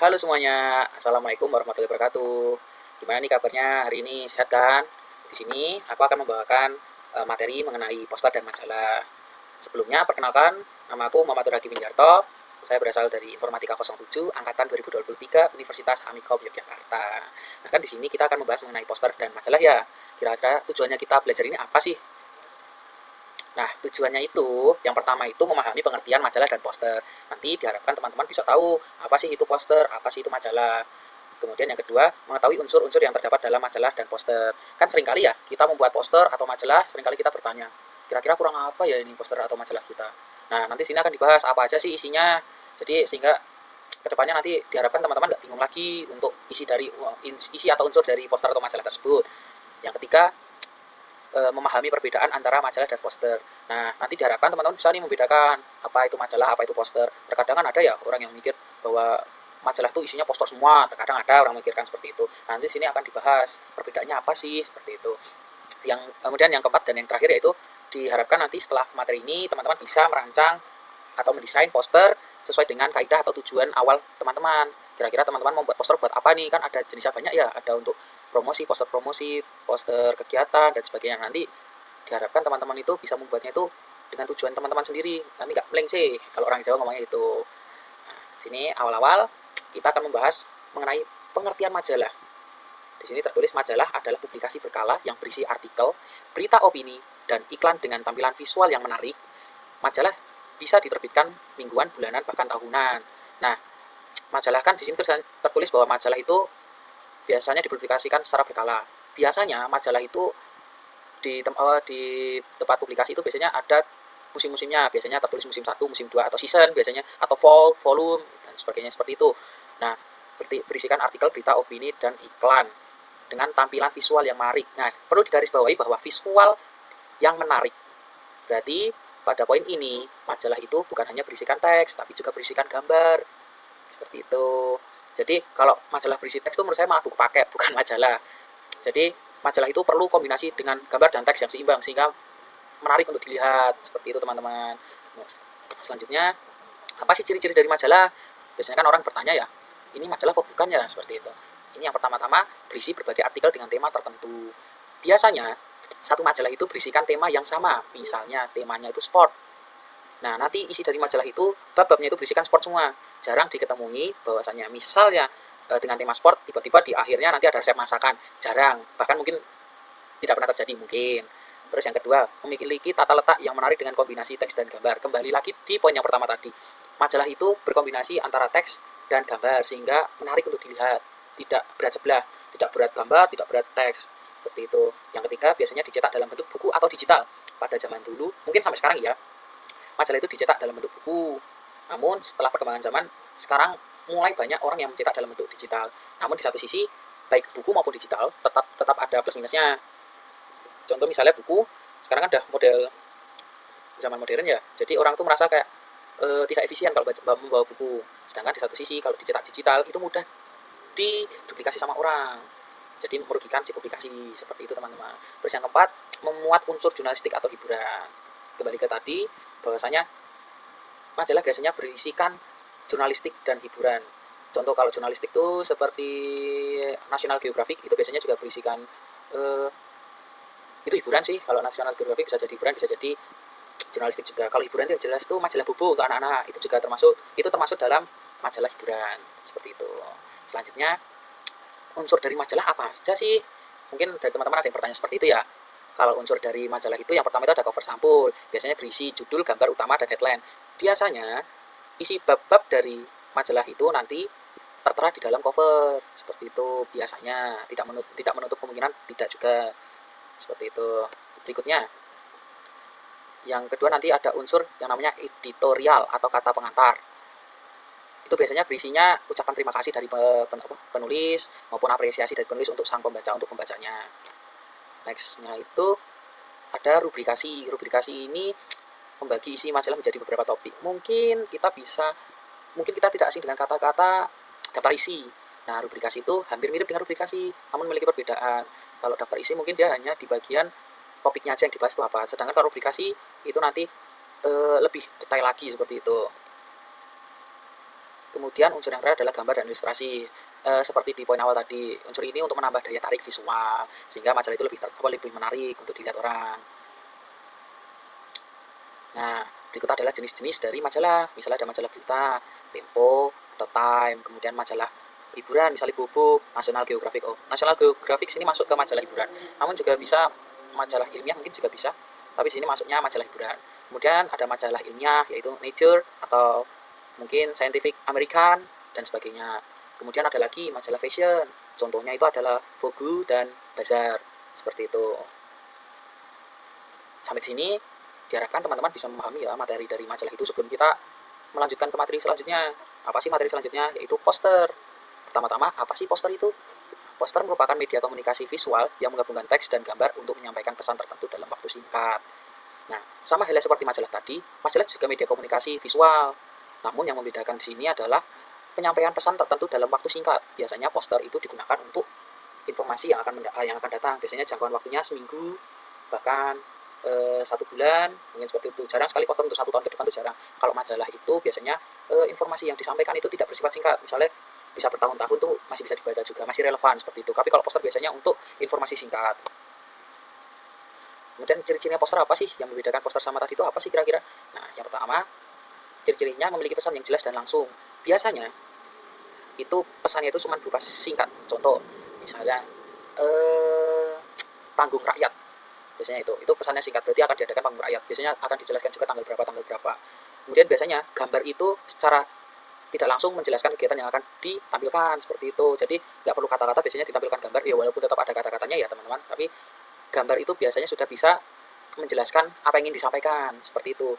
Halo semuanya, Assalamualaikum warahmatullahi wabarakatuh. Gimana nih kabarnya hari ini? Sehat kan? Di sini aku akan membawakan materi mengenai poster dan majalah. Sebelumnya, perkenalkan, nama aku Muhammad Haki Winjarto. Saya berasal dari Informatika 07 Angkatan 2023 Universitas Amikom Yogyakarta. Nah, kan di sini kita akan membahas mengenai poster dan majalah ya. Kira-kira tujuannya kita belajar ini apa sih? Nah, tujuannya itu, yang pertama itu memahami pengertian majalah dan poster. Nanti diharapkan teman-teman bisa tahu apa sih itu poster, apa sih itu majalah. Kemudian yang kedua, mengetahui unsur-unsur yang terdapat dalam majalah dan poster. Kan seringkali ya, kita membuat poster atau majalah, seringkali kita bertanya, kira-kira kurang apa ya ini poster atau majalah kita. Nah, nanti sini akan dibahas apa aja sih isinya. Jadi sehingga kedepannya nanti diharapkan teman-teman nggak bingung lagi untuk isi atau unsur dari poster atau majalah tersebut. Yang ketiga, memahami perbedaan antara majalah dan poster. Nah, nanti diharapkan teman-teman bisa nih membedakan apa itu majalah, apa itu poster. Terkadang kan ada ya orang yang mikir bahwa majalah itu isinya poster semua. Terkadang ada orang memikirkan seperti itu. Nanti sini akan dibahas perbedaannya apa sih seperti itu. Yang kemudian yang keempat dan yang terakhir yaitu diharapkan nanti setelah materi ini teman-teman bisa merancang atau mendesain poster sesuai dengan kaidah atau tujuan awal teman-teman. Kira-kira teman-teman mau buat poster buat apa nih? Kan ada jenisnya banyak ya. Ada untuk promosi, poster kegiatan dan sebagainya. Nanti diharapkan teman-teman itu bisa membuatnya itu dengan tujuan teman-teman sendiri. Nanti nggak blank sih kalau orang Jawa ngomongnya itu. Nah, sini awal-awal kita akan membahas mengenai pengertian majalah. Di sini tertulis majalah adalah publikasi berkala yang berisi artikel, berita opini, dan iklan dengan tampilan visual yang menarik. Majalah bisa diterbitkan mingguan, bulanan, bahkan tahunan. Nah, majalah kan di sini tertulis bahwa majalah itu biasanya dipublikasikan secara berkala. Biasanya majalah itu di tempat publikasi itu biasanya ada musim-musimnya, biasanya tertulis musim 1, musim 2 atau season biasanya atau fall, volume dan sebagainya seperti itu. Nah, berisikan artikel, berita, opini dan iklan dengan tampilan visual yang menarik. Nah, perlu digarisbawahi bahwa visual yang menarik. Berarti pada poin ini majalah itu bukan hanya berisikan teks tapi juga berisikan gambar. Seperti itu. Jadi kalau majalah berisi teks itu menurut saya malah buku paket, bukan majalah. Jadi majalah itu perlu kombinasi dengan gambar dan teks yang seimbang sehingga menarik untuk dilihat. Seperti itu teman-teman. Selanjutnya, apa sih ciri-ciri dari majalah? Biasanya kan orang bertanya ya, ini majalah apa bukan ya? Seperti itu. Ini yang pertama-tama berisi berbagai artikel dengan tema tertentu. Biasanya satu majalah itu berisikan tema yang sama. Misalnya temanya itu sport. Nah, nanti isi dari majalah itu, bab-babnya itu berisikan sport semua. Jarang diketemui bahwasanya misalnya dengan tema sport, tiba-tiba di akhirnya nanti ada resep masakan. Jarang, bahkan mungkin tidak pernah terjadi mungkin. Terus yang kedua, memiliki tata letak yang menarik dengan kombinasi teks dan gambar. Kembali lagi di poin yang pertama tadi. Majalah itu berkombinasi antara teks dan gambar sehingga menarik untuk dilihat. Tidak berat sebelah, tidak berat gambar, tidak berat teks. Seperti itu. Yang ketiga, biasanya dicetak dalam bentuk buku atau digital. Pada zaman dulu, mungkin sampai sekarang ya, majalah itu dicetak dalam bentuk buku. Namun setelah perkembangan zaman, sekarang mulai banyak orang yang mencetak dalam bentuk digital. Namun di satu sisi, baik buku maupun digital tetap ada plus minusnya. Contoh misalnya buku, sekarang kan udah model zaman modern ya. Jadi orang tuh merasa kayak tidak efisien kalau membawa buku. Sedangkan di satu sisi kalau dicetak digital itu mudah diduplikasi sama orang. Jadi merugikan si publikasi seperti itu teman-teman. Terus yang keempat, memuat unsur jurnalistik atau hiburan. Kembali ke tadi, bahwasanya majalah biasanya berisikan jurnalistik dan hiburan. Contoh kalau jurnalistik itu seperti National Geographic itu biasanya juga berisikan itu hiburan sih. Kalau National Geographic bisa jadi hiburan, bisa jadi jurnalistik juga. Kalau hiburan itu jelas itu majalah Bobo untuk anak-anak, itu juga termasuk dalam majalah hiburan seperti itu. Selanjutnya, unsur dari majalah apa saja sih? Mungkin dari teman-teman ada yang bertanya seperti itu ya. Kalau unsur dari majalah itu yang pertama itu ada cover sampul, biasanya berisi judul, gambar utama dan headline. Biasanya isi bab-bab dari majalah itu nanti tertera di dalam cover seperti itu. Biasanya tidak menutup kemungkinan tidak juga seperti itu. Berikutnya, yang kedua nanti ada unsur yang namanya editorial atau kata pengantar. Itu biasanya berisinya ucapan terima kasih dari penulis maupun apresiasi dari penulis untuk sang pembaca, untuk pembacanya. Nextnya itu ada rubrikasi. Rubrikasi ini membagi isi majalah menjadi beberapa topik. Mungkin kita tidak asing dengan kata-kata daftar isi. Nah, rubrikasi itu hampir mirip dengan rubrikasi, namun memiliki perbedaan. Kalau daftar isi mungkin dia hanya di bagian topiknya aja yang dibahas itu apa. Sedangkan kalau rubrikasi itu nanti lebih detail lagi seperti itu. Kemudian unsur yang terakhir adalah gambar dan ilustrasi. Seperti di poin awal tadi, unsur ini untuk menambah daya tarik visual sehingga majalah itu lebih menarik untuk dilihat orang. Nah, berikut adalah jenis-jenis dari majalah. Misalnya ada majalah berita, Tempo, atau Time, kemudian majalah hiburan, misalnya Bobo, National Geographic. Oh, National Geographic sini masuk ke majalah hiburan. Namun juga bisa majalah ilmiah, mungkin juga bisa. Tapi sini masuknya majalah hiburan. Kemudian ada majalah ilmiah, yaitu Nature, atau mungkin Scientific American, dan sebagainya. Kemudian ada lagi majalah fashion. Contohnya itu adalah Vogue dan Bazaar. Seperti itu. Sampai sini diharapkan teman-teman bisa memahami ya materi dari majalah itu. Sebelum kita melanjutkan ke materi selanjutnya, apa sih materi selanjutnya? Yaitu poster. Pertama-tama, apa sih poster itu? Poster merupakan media komunikasi visual yang menggabungkan teks dan gambar untuk menyampaikan pesan tertentu dalam waktu singkat. Nah, sama halnya seperti majalah tadi, majalah juga media komunikasi visual. Namun yang membedakan di sini adalah penyampaian pesan tertentu dalam waktu singkat. Biasanya poster itu digunakan untuk informasi yang akan datang. Biasanya jangkauan waktunya seminggu, bahkan 1 bulan, mungkin seperti itu. Jarang sekali poster untuk 1 tahun ke depan, itu jarang. Kalau majalah itu biasanya informasi yang disampaikan itu tidak bersifat singkat. Misalnya bisa bertahun-tahun tuh masih bisa dibaca juga, masih relevan seperti itu. Tapi kalau poster biasanya untuk informasi singkat. Kemudian ciri-cirinya poster apa sih? Yang membedakan poster sama tadi itu apa sih kira-kira? Nah, yang pertama, ciri-cirinya memiliki pesan yang jelas dan langsung. Biasanya itu pesannya itu cuma berupa singkat. Contoh, misalnya panggung rakyat. Biasanya itu pesannya singkat, berarti akan diadakan panggung rakyat. Biasanya akan dijelaskan juga tanggal berapa. Kemudian biasanya gambar itu secara tidak langsung menjelaskan kegiatan yang akan ditampilkan, seperti itu. Jadi nggak perlu kata-kata, biasanya ditampilkan gambar, ya walaupun tetap ada kata-katanya ya teman-teman, tapi gambar itu biasanya sudah bisa menjelaskan apa yang ingin disampaikan, seperti itu.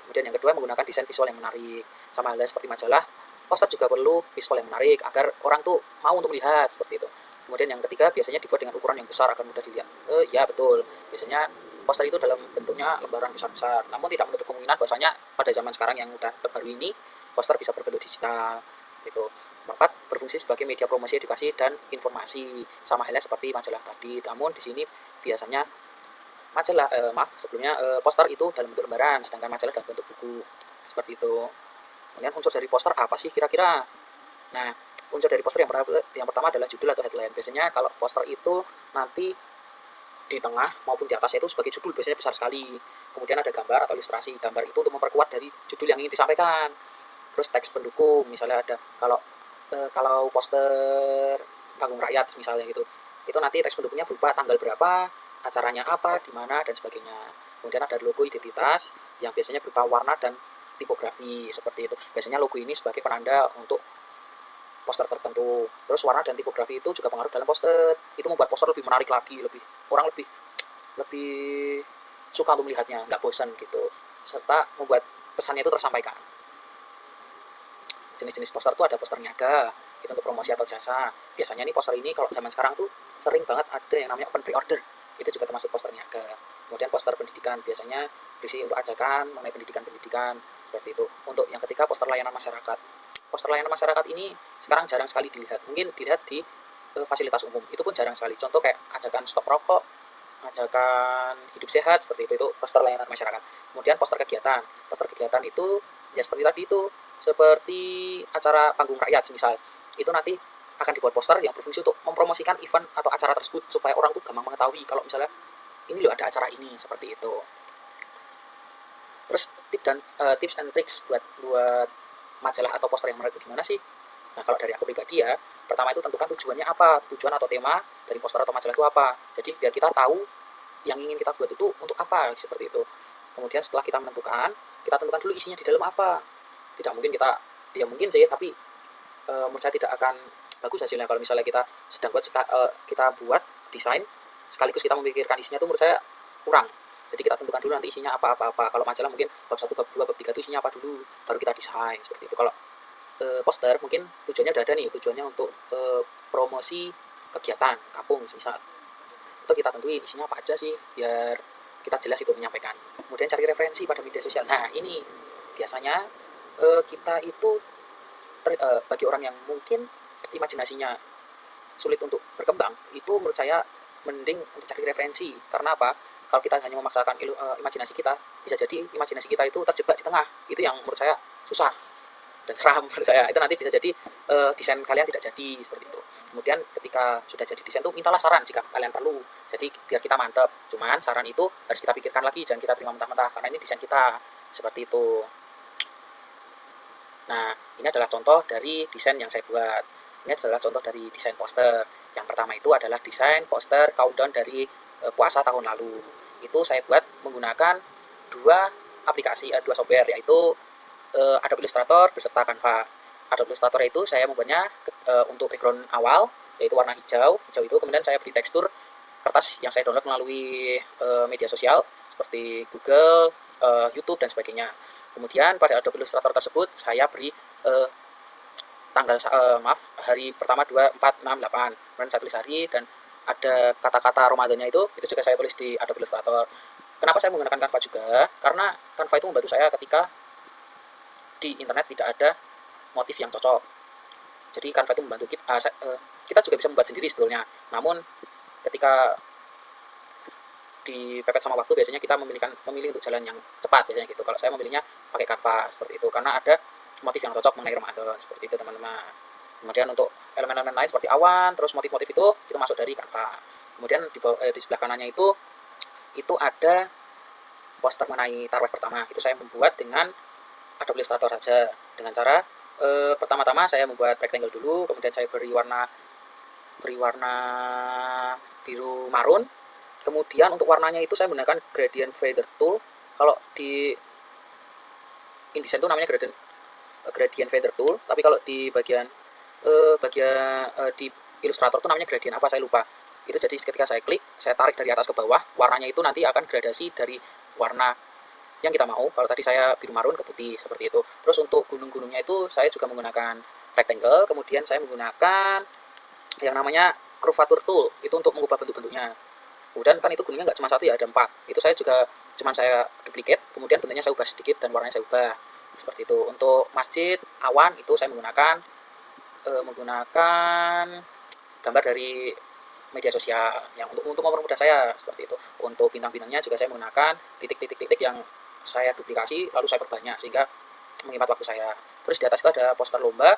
Kemudian yang kedua, menggunakan desain visual yang menarik. Sama halnya seperti majalah, poster juga perlu visual yang menarik agar orang tuh mau untuk melihat, seperti itu. Kemudian yang ketiga, biasanya dibuat dengan ukuran yang besar agar mudah dilihat. Ya betul, biasanya poster itu dalam bentuknya lembaran besar-besar. Namun tidak menutup kemungkinan bahwasanya pada zaman sekarang yang udah terbaru ini, poster bisa berbentuk digital. Gitu. Keempat, berfungsi sebagai media promosi, edukasi, dan informasi. Sama halnya seperti majalah tadi. Namun di sini biasanya poster itu dalam bentuk lembaran, sedangkan majalah dalam bentuk buku. Seperti itu. Kemudian unsur dari poster apa sih kira-kira? Nah, unsur dari poster yang pertama adalah judul atau headline. Biasanya kalau poster itu nanti di tengah maupun di atasnya itu sebagai judul, biasanya besar sekali. Kemudian ada gambar atau ilustrasi. Gambar itu untuk memperkuat dari judul yang ingin disampaikan. Terus teks pendukung, misalnya ada kalau poster panggung rakyat misalnya gitu, itu nanti teks pendukungnya berupa tanggal berapa, acaranya apa, di mana, dan sebagainya. Kemudian ada logo identitas yang biasanya berupa warna dan tipografi, seperti itu. Biasanya logo ini sebagai penanda untuk poster tertentu. Terus warna dan tipografi itu juga pengaruh dalam poster. Itu membuat poster lebih menarik lagi, orang lebih suka untuk melihatnya, nggak bosan gitu. Serta membuat pesannya itu tersampaikan. Jenis-jenis poster itu ada poster niaga, itu untuk promosi atau jasa. Biasanya nih poster ini kalau zaman sekarang tuh sering banget ada yang namanya open pre-order. Itu juga termasuk poster niaga. Kemudian poster pendidikan, biasanya berisi untuk ajakan mengenai pendidikan, seperti itu. Untuk yang ketiga, poster layanan masyarakat. Poster layanan masyarakat ini sekarang jarang sekali dilihat. Mungkin dilihat di fasilitas umum. Itu pun jarang sekali. Contoh kayak ajakan stop rokok, ajakan hidup sehat, seperti itu poster layanan masyarakat. Kemudian poster kegiatan. Poster kegiatan itu ya seperti tadi itu, seperti acara panggung rakyat misal. Itu nanti akan dibuat poster yang berfungsi untuk mempromosikan event atau acara tersebut supaya orang tuh gampang mengetahui kalau misalnya ini loh ada acara ini, seperti itu. Terus tips and tricks buat majalah atau poster yang menarik itu gimana sih? Nah, kalau dari aku pribadi ya, pertama itu tentukan tujuannya apa, tujuan atau tema dari poster atau majalah itu apa. Jadi biar kita tahu yang ingin kita buat itu untuk apa, seperti itu. Kemudian setelah kita tentukan dulu isinya di dalam apa. Tidak mungkin ya mungkin sih, tapi menurut saya tidak akan bagus hasilnya kalau misalnya kita buat desain sekaligus kita memikirkan isinya, itu menurut saya kurang. Jadi kita tentukan dulu nanti isinya apa. Kalau majalah mungkin bab 1, bab 2, bab 3 itu isinya apa dulu, baru kita desain, seperti itu. Kalau poster mungkin tujuannya udah ada nih, tujuannya untuk promosi kegiatan kampung misal. Itu kita tentuin isinya apa aja sih, biar kita jelas itu menyampaikan. Kemudian cari referensi pada media sosial. Nah, ini biasanya kita itu bagi orang yang mungkin imajinasinya sulit untuk berkembang, itu menurut saya mending untuk cari referensi. Karena apa? Kalau kita hanya memaksakan imajinasi kita, bisa jadi imajinasi kita itu terjebak di tengah. Itu yang menurut saya susah. dan seram menurut saya. Itu nanti bisa jadi desain kalian tidak jadi seperti itu. Kemudian ketika sudah jadi desain tuh mintalah saran jika kalian perlu. Jadi biar kita mantap. Cuman saran itu harus kita pikirkan lagi, jangan kita terima mentah-mentah karena ini desain kita. Seperti itu. Nah, ini adalah contoh dari desain yang saya buat. Ini adalah contoh dari desain poster. Yang pertama itu adalah desain poster countdown dari puasa tahun lalu. Itu saya buat menggunakan dua aplikasi, dua software, yaitu Adobe Illustrator beserta Canva. Adobe Illustrator itu saya membuatnya untuk background awal, yaitu warna hijau itu, kemudian saya beri tekstur kertas yang saya download melalui media sosial seperti Google, YouTube dan sebagainya. Kemudian pada Adobe Illustrator tersebut saya beri hari pertama 2, 4, 6, 8. Kemudian saya tulis hari dan ada kata-kata Ramadannya itu juga saya tulis di Adobe Illustrator. Kenapa saya menggunakan Canva juga? Karena Canva itu membantu saya ketika di internet tidak ada motif yang cocok. Jadi Canva itu membantu kita juga bisa membuat sendiri sebetulnya. Namun ketika dipepet sama waktu biasanya kita memilih untuk jalan yang cepat biasanya gitu. Kalau saya memilihnya pakai Canva seperti itu karena ada motif yang cocok mengenai Ramadan seperti itu teman-teman. Kemudian untuk elemen-elemen lain seperti awan, terus motif-motif itu masuk dari Canva. Kemudian di sebelah kanannya itu ada poster mengenai tarawih pertama. Itu saya membuat dengan Adobe Illustrator saja dengan cara pertama-tama saya membuat rectangle dulu, kemudian saya beri warna biru marun. Kemudian untuk warnanya itu saya menggunakan gradient fader tool. Kalau di InDesign itu namanya gradient fader tool, tapi kalau di bagian di Illustrator itu namanya gradient apa saya lupa. Itu jadi ketika saya klik, saya tarik dari atas ke bawah, warnanya itu nanti akan gradasi dari warna yang kita mau. Kalau tadi saya biru marun ke putih seperti itu. Terus untuk gunung-gunungnya itu saya juga menggunakan rectangle, kemudian saya menggunakan yang namanya curvature tool itu untuk mengubah bentuk-bentuknya. Kemudian kan itu gunungnya nggak cuma satu ya, ada 4. Itu saya juga saya duplicate, kemudian bentuknya saya ubah sedikit dan warnanya saya ubah seperti itu. Untuk masjid awan itu saya menggunakan gambar dari media sosial yang untuk mempermudah saya seperti itu. Untuk bintang-bintangnya juga saya menggunakan titik-titik yang saya duplikasi lalu saya perbanyak sehingga menghemat waktu saya. Terus di atas itu ada poster lomba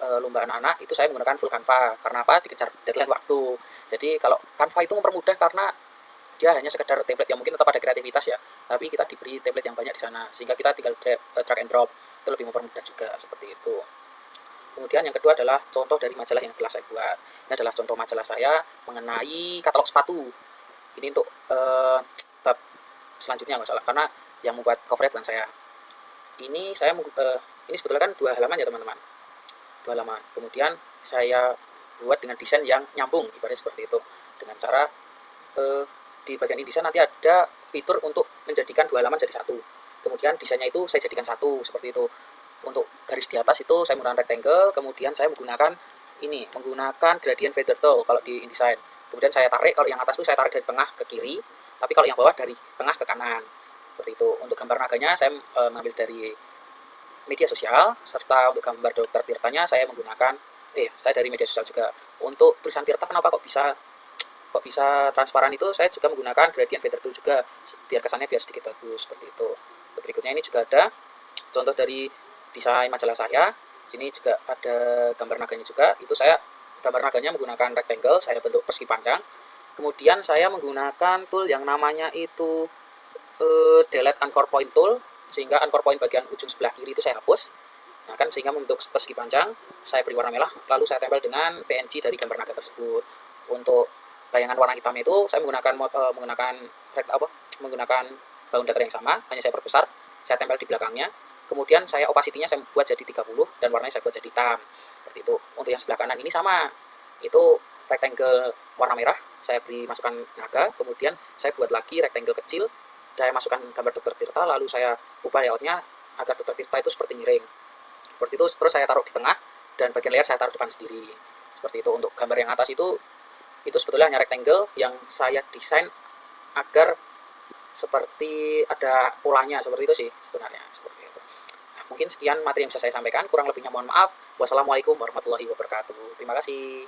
anak-anak, itu saya menggunakan full Canva. Karena apa? Dikejar deadline waktu. Jadi kalau Canva itu mempermudah karena dia hanya sekedar template yang mungkin tetap ada kreativitas ya, tapi kita diberi template yang banyak di sana sehingga kita tinggal drag and drop. Itu lebih mempermudah juga seperti itu. Kemudian yang kedua adalah contoh dari majalah yang telah saya buat. Ini adalah contoh majalah saya mengenai katalog sepatu. Ini untuk bab selanjutnya nggak salah, karena yang membuat covernya bukan saya. Ini sebetulnya kan 2 halaman ya teman-teman, 2 halaman. Kemudian saya buat dengan desain yang nyambung, ibaratnya seperti itu. Dengan cara di bagian InDesign nanti ada fitur untuk menjadikan 2 halaman jadi 1. Kemudian desainnya itu saya jadikan 1 seperti itu. Untuk garis di atas itu saya menggunakan rectangle, kemudian saya menggunakan gradient fader tool kalau di InDesign. Kemudian saya tarik, kalau yang atas itu saya tarik dari tengah ke kiri, tapi kalau yang bawah dari tengah ke kanan. Seperti itu. Untuk gambar naganya saya mengambil dari media sosial, serta untuk gambar Dr. Tirtanya saya menggunakan saya dari media sosial juga. Untuk tulisan Tirta kenapa kok bisa transparan itu saya juga menggunakan gradient fader tool juga biar kesannya sedikit bagus seperti itu. Berikutnya ini juga ada contoh dari desain majalah saya. Sini juga ada gambar naganya juga. Itu saya gambar naganya menggunakan rectangle, saya bentuk persegi panjang. Kemudian saya menggunakan tool yang namanya itu delete anchor point tool, sehingga anchor point bagian ujung sebelah kiri itu saya hapus. Nah kan sehingga membentuk persegi panjang, saya beri warna merah, lalu saya tempel dengan PNG dari gambar naga tersebut. Untuk bayangan warna hitamnya itu saya menggunakan bound data yang sama, hanya saya perbesar, saya tempel di belakangnya. Kemudian saya opacity-nya saya buat jadi 30 dan warnanya saya buat jadi hitam. Seperti itu. Untuk yang sebelah kanan ini sama. Itu rectangle warna merah, saya beri masukan naga, kemudian saya buat lagi rectangle kecil, saya masukkan gambar Dr. Tirta, lalu saya ubah layoutnya agar Dr. Tirta itu seperti miring. Seperti itu, terus saya taruh di tengah dan bagian layar saya taruh depan sendiri. Seperti itu. Untuk gambar yang atas itu sebetulnya hanya rectangle yang saya desain agar seperti ada polanya, seperti itu sih sebenarnya. Seperti itu. Nah, mungkin sekian materi yang bisa saya sampaikan, kurang lebihnya mohon maaf. Wassalamualaikum warahmatullahi wabarakatuh. Terima kasih.